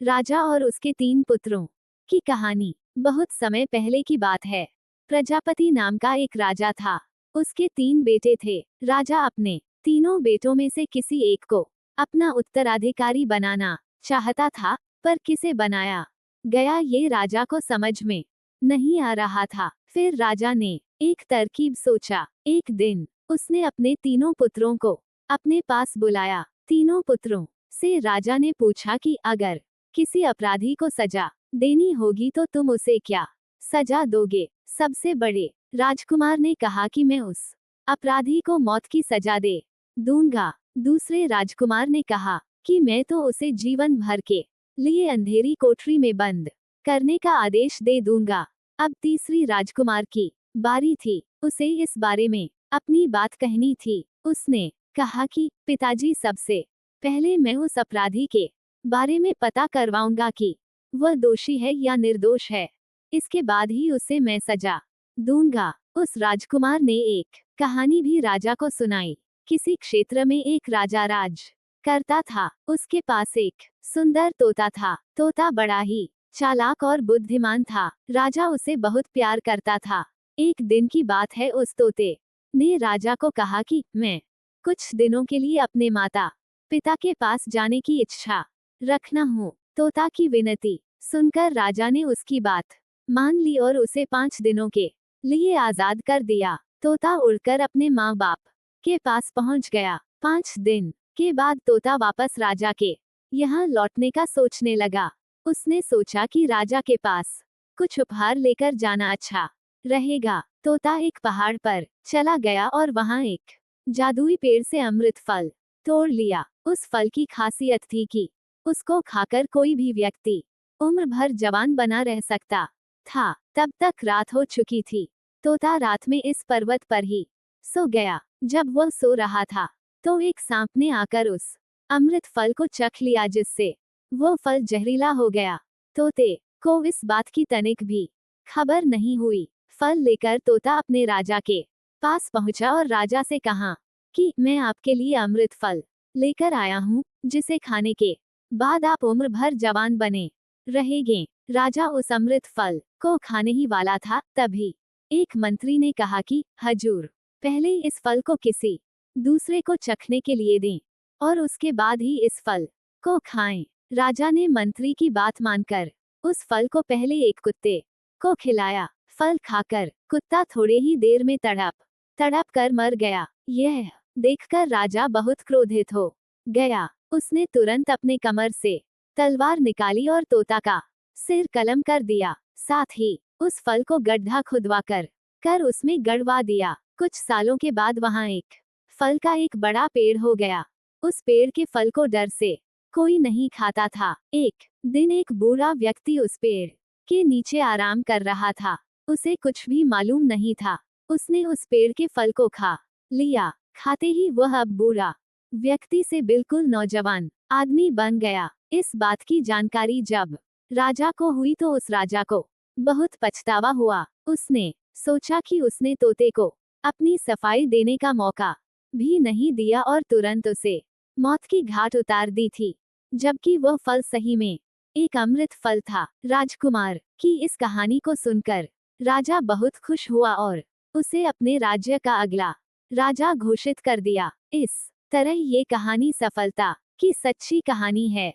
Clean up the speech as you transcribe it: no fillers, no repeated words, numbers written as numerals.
राजा और उसके 3 पुत्रों की कहानी। बहुत समय पहले की बात है। प्रजापति नाम का एक राजा था। उसके 3 बेटे थे। राजा अपने तीनों बेटों में से किसी एक को अपना उत्तराधिकारी बनाना चाहता था, पर किसे बनाया गया ये राजा को समझ में नहीं आ रहा था। फिर राजा ने एक तरकीब सोचा। एक दिन उसने अपने तीनों पुत्रों को अपने पास बुलाया। तीनों पुत्रों से राजा ने पूछा कि अगर किसी अपराधी को सजा देनी होगी तो तुम उसे क्या सजा दोगे? सबसे बड़े राजकुमार ने कहा कि मैं उस अपराधी को मौत की सजा दे दूंगा। दूसरे राजकुमार ने कहा कि मैं तो उसे जीवन भर के लिए अंधेरी कोठरी में बंद करने का आदेश दे दूंगा। अब तीसरी राजकुमार की बारी थी। उसे इस बारे में अपनी बात कहनी थी। उसने कहा कि पिताजी, सबसे पहले मैं उस अपराधी के बारे में पता करवाऊंगा कि वह दोषी है या निर्दोष है। इसके बाद ही उसे मैं सजा दूंगा। उस राजकुमार ने एक कहानी भी राजा को सुनाई। किसी क्षेत्र में एक राजा राज करता था। उसके पास एक सुंदर तोता था। तोता बड़ा ही चालाक और बुद्धिमान था। राजा उसे बहुत प्यार करता था। एक दिन की बात है, उस तोते ने राजा को कहा कि मैं कुछ दिनों के लिए अपने माता पिता के पास जाने की इच्छा रखना हूँ। तोता की विनती सुनकर राजा ने उसकी बात मान ली और उसे 5 दिनों के लिए आजाद कर दिया। तोता उड़कर अपने माँ बाप के पास पहुंच गया। 5 दिन के बाद तोता वापस राजा के यहाँ लौटने का सोचने लगा। उसने सोचा कि राजा के पास कुछ उपहार लेकर जाना अच्छा रहेगा। तोता एक पहाड़ पर चला गया और वहां एक जादुई पेड़ से अमृत फल तोड़ लिया। उस फल की खासियत थी कि उसको खाकर कोई भी व्यक्ति उम्र भर जवान बना रह सकता था। तब तक रात हो चुकी थी। तोता रात में इस पर्वत पर ही सो गया। जब वह सो रहा था तो एक सांप ने आकर उस अमृत फल को चख लिया, जिससे वो फल जहरीला हो गया। तोते को इस बात की तनिक भी खबर नहीं हुई। फल लेकर तोता अपने राजा के पास पहुंचा और राजा से कहा कि मैं आपके लिए अमृत फल लेकर आया हूँ, जिसे खाने के बाद आप उम्र भर जवान बने रहेंगे। राजा उस अमृत फल को खाने ही वाला था, तभी एक मंत्री ने कहा कि हजूर, पहले इस फल को किसी दूसरे को चखने के लिए दें और उसके बाद ही इस फल को खाएं। राजा ने मंत्री की बात मानकर उस फल को पहले एक कुत्ते को खिलाया। फल खाकर कुत्ता थोड़े ही देर में तड़प कर मर गया। यह देखकर राजा बहुत क्रोधित हो गया। उसने तुरंत अपने कमर से तलवार निकाली और तोता का सिर कलम कर दिया। साथ ही उस फल को गड्ढा खुदवा कर उसमें गड़वा दिया। कुछ सालों के बाद वहां एक फल का एक बड़ा पेड़ हो गया। उस पेड़ के फल को डर से कोई नहीं खाता था। एक दिन एक बूढ़ा व्यक्ति उस पेड़ के नीचे आराम कर रहा था। उसे कुछ भी मालूम नहीं था। उसने उस पेड़ के फल को खा लिया। खाते ही वह अब बूढ़ा व्यक्ति से बिल्कुल नौजवान आदमी बन गया। इस बात की जानकारी जब राजा को हुई तो उस राजा को बहुत पछतावा हुआ। उसने सोचा कि उसने तोते को अपनी सफाई देने का मौका भी नहीं दिया और तुरंत उसे मौत की घाट उतार दी थी, जबकि वह फल सही में एक अमृत फल था। राजकुमार की इस कहानी को सुनकर राजा बहुत खुश हुआ और उसे अपने राज्य का अगला राजा घोषित कर दिया। इस तरह ये कहानी सफलता की सच्ची कहानी है।